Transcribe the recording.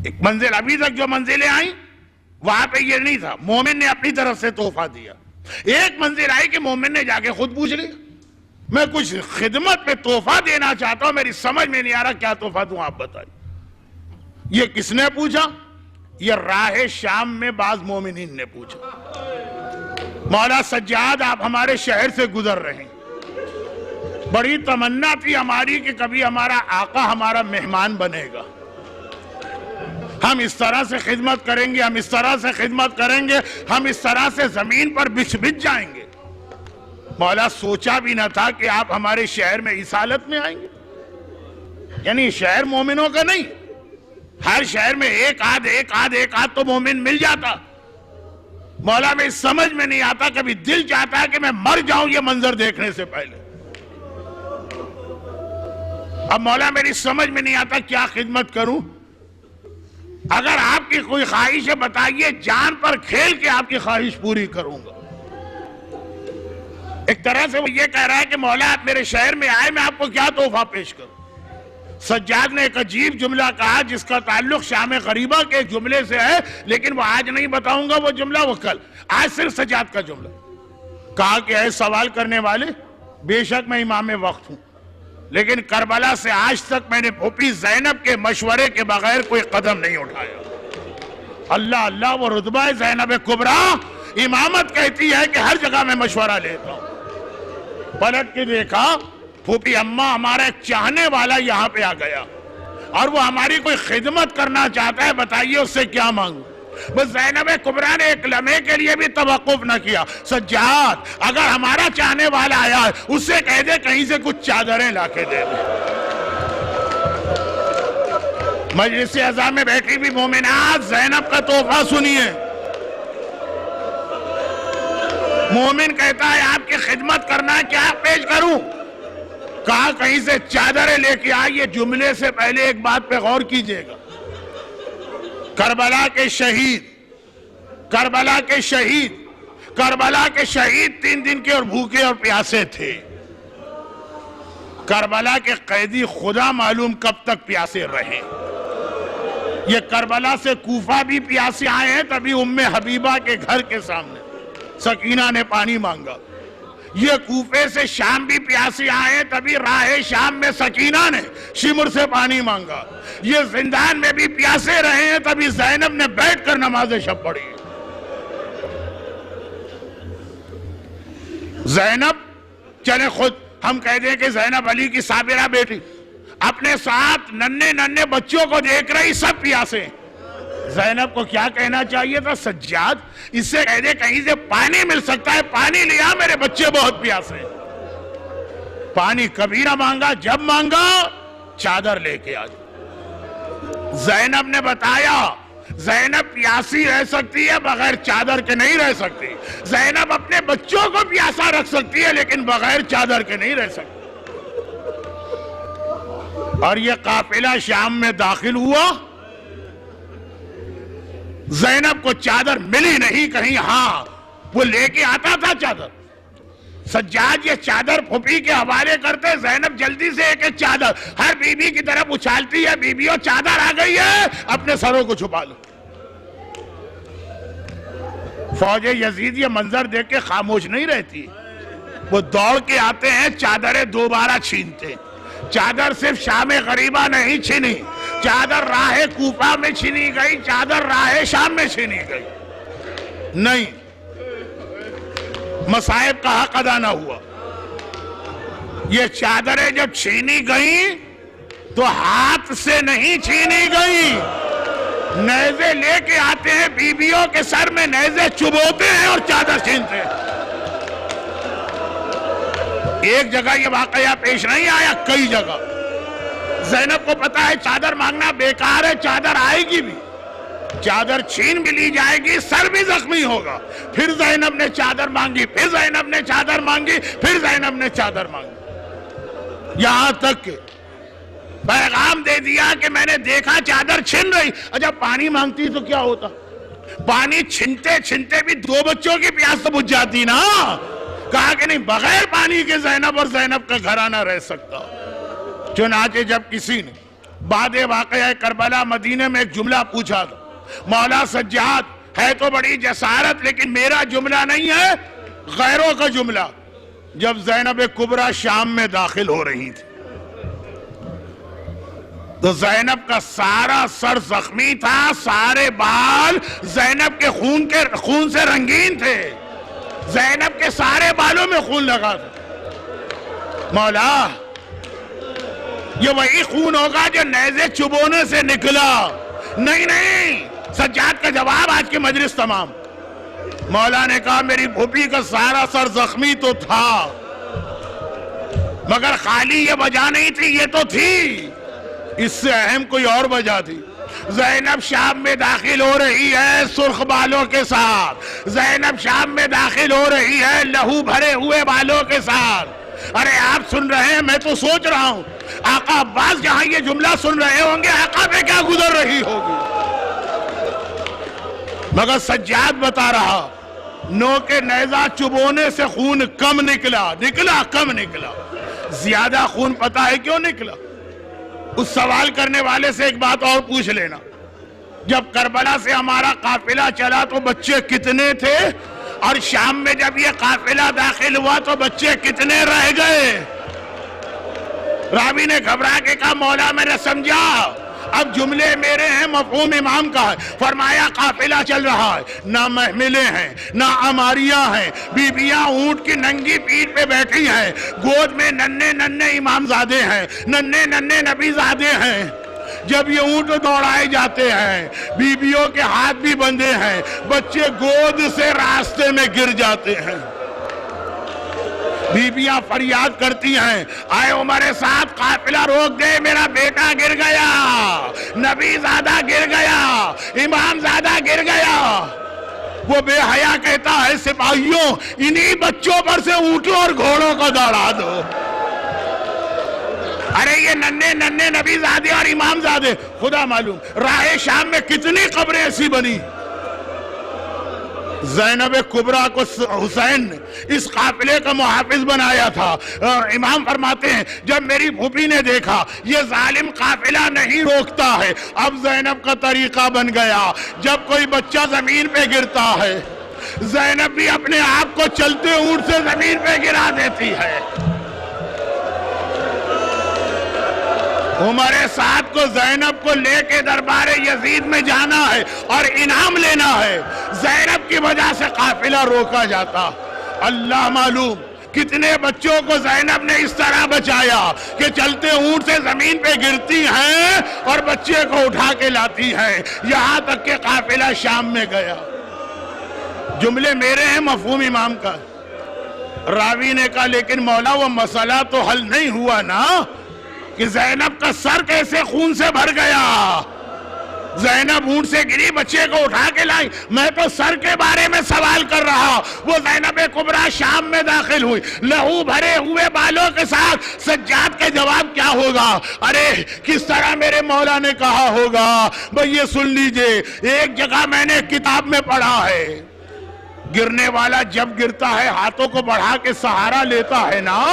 ایک منزل ابھی تک جو منزلیں آئیں وہاں پہ یہ نہیں تھا، مومن نے اپنی طرف سے تحفہ دیا. ایک منزل آئی کہ مومن نے جا کے خود پوچھ لیا میں کچھ خدمت پہ تحفہ دینا چاہتا ہوں، میری سمجھ میں نہیں آ رہا کیا تحفہ دوں، آپ بتائیے. یہ کس نے پوچھا؟ یہ راہ شام میں بعض مومنین نے پوچھا. مولا سجاد آپ ہمارے شہر سے گزر رہے ہیں، بڑی تمنا تھی ہماری کہ کبھی ہمارا آقا ہمارا مہمان بنے گا، ہم اس طرح سے خدمت کریں گے، ہم اس طرح سے خدمت کریں گے، ہم اس طرح سے زمین پر بچھ جائیں گے. مولا سوچا بھی نہ تھا کہ آپ ہمارے شہر میں اس حالت میں آئیں گے. یعنی شہر مومنوں کا نہیں، ہر شہر میں ایک آدھ تو مومن مل جاتا. مولا میں سمجھ میں نہیں آتا، کبھی دل چاہتا ہے کہ میں مر جاؤں یہ منظر دیکھنے سے پہلے. اب مولا میری سمجھ میں نہیں آتا کیا خدمت کروں. اگر آپ کی کوئی خواہش ہے بتائیے، جان پر کھیل کے آپ کی خواہش پوری کروں گا. ایک طرح سے وہ یہ کہہ رہا ہے کہ مولا آپ میرے شہر میں آئے، میں آپ کو کیا تحفہ پیش کروں. سجاد نے ایک عجیب جملہ کہا جس کا تعلق شام غریبہ کے جملے سے ہے، لیکن وہ آج نہیں بتاؤں گا وہ جملہ، وہ کل. آج صرف سجاد کا جملہ کہا کہ اے سوال کرنے والے، بے شک میں امام وقت ہوں، لیکن کربلا سے آج تک میں نے پھوپھی زینب کے مشورے کے بغیر کوئی قدم نہیں اٹھایا. اللہ اللہ، وہ رتبہ زینب کبریٰ، امامت کہتی ہے کہ ہر جگہ میں مشورہ لیتا ہوں. پلٹ کے دیکھا پھوپھی اماں ہمارا ایک چاہنے والا یہاں پہ آ گیا اور وہ ہماری کوئی خدمت کرنا چاہتا ہے، بتائیے اس سے کیا مانگوں. بس زینب کبریٰ نے ایک لمحے کے لیے بھی توقف نہ کیا. سجاد اگر ہمارا چاہنے والا آیا ہے اس سے کہہ دے کہیں سے کچھ چادریں لا کے دے دے. مجلس عزا میں بیٹھی بھی مومنات زینب کا تحفہ سنیے. مومن کہتا ہے آپ کی خدمت کرنا ہے، کیا پیش کروں؟ کہا کہیں سے چادریں لے کے آئیے. جملے سے پہلے ایک بات پہ غور کیجئے گا. کربلا کے شہید 3 دن کے اور بھوکے اور پیاسے تھے. کربلا کے قیدی خدا معلوم کب تک پیاسے رہے. یہ کربلا سے کوفہ بھی پیاسے آئے ہیں، تبھی ام حبیبہ کے گھر کے سامنے سکینہ نے پانی مانگا. یہ کوفے سے شام بھی پیاسے آئے ہیں، تبھی راہ شام میں سکینہ نے شمر سے پانی مانگا. یہ زندان میں بھی پیاسے رہے ہیں، تبھی زینب نے بیٹھ کر نماز شب پڑھی. زینب چلے خود ہم کہہ دیں کہ زینب علی کی صابرہ بیٹی اپنے ساتھ ننھے بچوں کو دیکھ رہی، سب پیاسے. زینب کو کیا کہنا چاہیے تھا؟ سجاد اس سے کہہ دے کہیں سے پانی مل سکتا ہے، پانی لیا، میرے بچے بہت پیاسے. پانی کبھی نہ مانگا، جب مانگا چادر لے کے آ جا. زینب نے بتایا زینب پیاسی رہ سکتی ہے بغیر چادر کے نہیں رہ سکتی. زینب اپنے بچوں کو پیاسا رکھ سکتی ہے لیکن بغیر چادر کے نہیں رہ سکتی. اور یہ قافلہ شام میں داخل ہوا، زینب کو چادر ملی نہیں. کہیں ہاں وہ لے کے آتا تھا چادر. سجاد یہ چادر پھوپھی کے حوالے کرتے، زینب جلدی سے ایک چادر ہر بی بی کی طرف اچھالتی ہے. بیویوں چادر آ گئی ہے، اپنے سروں کو چھپا لو. فوج یزید یہ منظر دیکھ کے خاموش نہیں رہتی، وہ دوڑ کے آتے ہیں، چادریں دوبارہ چھینتے. چادر صرف شام غریبہ نہیں چھینی، چادر راہ کوفہ میں چھینی گئی، چادر راہ شام میں چھینی گئی. نہیں، مصائب کا حق ادا نہ ہوا. یہ چادریں جب چھینی گئیں تو ہاتھ سے نہیں چھینی گئی. نیزے لے کے آتے ہیں، بیویوں کے سر میں نیزے چبوتے ہیں اور چادر چھینتے ہیں. ایک جگہ یہ واقعہ پیش نہیں آیا، کئی جگہ. زینب کو پتا ہے چادر مانگنا بیکار ہے، چادر آئے گی بھی، چادر چھین بھی لی جائے گی، سر بھی زخمی ہوگا. پھر زینب نے چادر مانگی، پھر زینب نے چادر مانگی، پھر زینب نے چادر مانگی، یہاں تک کہ پیغام دے دیا کہ میں نے دیکھا چادر چھن رہی. اچھا پانی مانگتی تو کیا ہوتا؟ پانی چھنتے چھنتے بھی 2 بچوں کی پیاس تو بجھ جاتی نا. کہا کہ نہیں، بغیر پانی کے زینب اور زینب کا گھرانہ رہ سکتا. چنانچہ جب کسی نے بعد واقعہ کربلا مدینے میں ایک جملہ پوچھا تھا، مولا سجاد ہے تو بڑی جسارت لیکن میرا جملہ نہیں ہے، غیروں کا جملہ۔ جب زینب کبریٰ شام میں داخل ہو رہی تھی تو زینب کا سارا سر زخمی تھا، سارے بال زینب کے خون سے رنگین تھے، زینب کے سارے بالوں میں خون لگا تھا۔ مولا یہ وہی خون ہوگا جو نیزے چبونے سے نکلا؟ نہیں نہیں، سجاد کا جواب آج کی مجلس تمام۔ مولا نے کہا میری پھوپھی کا سارا سر زخمی تو تھا مگر خالی یہ وجہ نہیں تھی، یہ تو تھی، اس سے اہم کوئی اور وجہ تھی۔ زینب شام میں داخل ہو رہی ہے سرخ بالوں کے ساتھ، زینب شام میں داخل ہو رہی ہے لہو بھرے ہوئے بالوں کے ساتھ۔ ارے آپ سن رہے ہیں، میں تو سوچ رہا ہوں آقا عباس جہاں یہ جملہ سن رہے ہوں گے آقا پہ کیا گزر رہی ہوگی، مگر سجاد بتا رہا نو کے نیزہ چبونے سے خون کم نکلا، کم نکلا۔ زیادہ خون پتہ ہے کیوں نکلا؟ اس سوال کرنے والے سے ایک بات اور پوچھ لینا، جب کربلا سے ہمارا قافلہ چلا تو بچے کتنے تھے، اور شام میں جب یہ قافلہ داخل ہوا تو بچے کتنے رہ گئے؟ راوی نے گھبرا کے کہا مولا میں نے سمجھا، اب جملے میرے ہیں مفہوم امام کا ہے۔ فرمایا قافلہ چل رہا ہے، نہ محملیں ہیں نہ عماریاں ہیں، بیبیاں اونٹ کی ننگی پیٹھ پہ بیٹھی ہیں، گود میں ننھے ننھے امام زادے ہیں، ننھے ننھے نبی زادے ہیں۔ جب یہ اونٹ دوڑائے جاتے ہیں بیبیوں کے ہاتھ بھی بندھے ہیں، بچے گود سے راستے میں گر جاتے ہیں، بیبیاں فریاد کرتی ہیں آئے عمر ساتھ قافلہ روک دے، میرا بیٹا گر گیا، نبی زادہ گر گیا، امام زادہ گر گیا۔ وہ بے حیا کہتا ہے سپاہیوں انہی بچوں پر سے اونٹوں اور گھوڑوں کو دوڑا دو۔ ارے یہ ننھے ننھے نبی زادے اور امام زادے، خدا معلوم راہ شام میں کتنی قبریں ایسی بنی۔ زینب کبریٰ کو حسین نے اس قافلے کا محافظ بنایا تھا۔ امام فرماتے ہیں جب میری پھوپھی نے دیکھا یہ ظالم قافلہ نہیں روکتا ہے، اب زینب کا طریقہ بن گیا، جب کوئی بچہ زمین پہ گرتا ہے زینب بھی اپنے آپ کو چلتے اونٹ سے زمین پہ گرا دیتی ہے۔ عمر سعد کو زینب کو لے کے دربار یزید میں جانا ہے اور انعام لینا ہے، زینب کی وجہ سے قافلہ روکا جاتا۔ اللہ معلوم کتنے بچوں کو زینب نے اس طرح بچایا کہ چلتے اونٹ سے زمین پہ گرتی ہیں اور بچے کو اٹھا کے لاتی ہیں، یہاں تک کہ قافلہ شام میں گیا۔ جملے میرے ہیں مفہوم امام کا۔ راوی نے کہا لیکن مولا وہ مسئلہ تو حل نہیں ہوا نا کہ زینب کا سر کیسے خون سے بھر گیا؟ زینب اونٹ سے گری، بچے کو اٹھا کے لائی، میں تو سر کے بارے میں سوال کر رہا۔ وہ زینب کبریٰ شام میں داخل ہوئی لہو بھرے ہوئے بالوں کے ساتھ، سجاد کا جواب کیا ہوگا؟ ارے کس طرح میرے مولا نے کہا ہوگا؟ بھئی یہ سن لیجئے، ایک جگہ میں نے کتاب میں پڑھا ہے گرنے والا جب گرتا ہے ہاتھوں کو بڑھا کے سہارا لیتا ہے نا،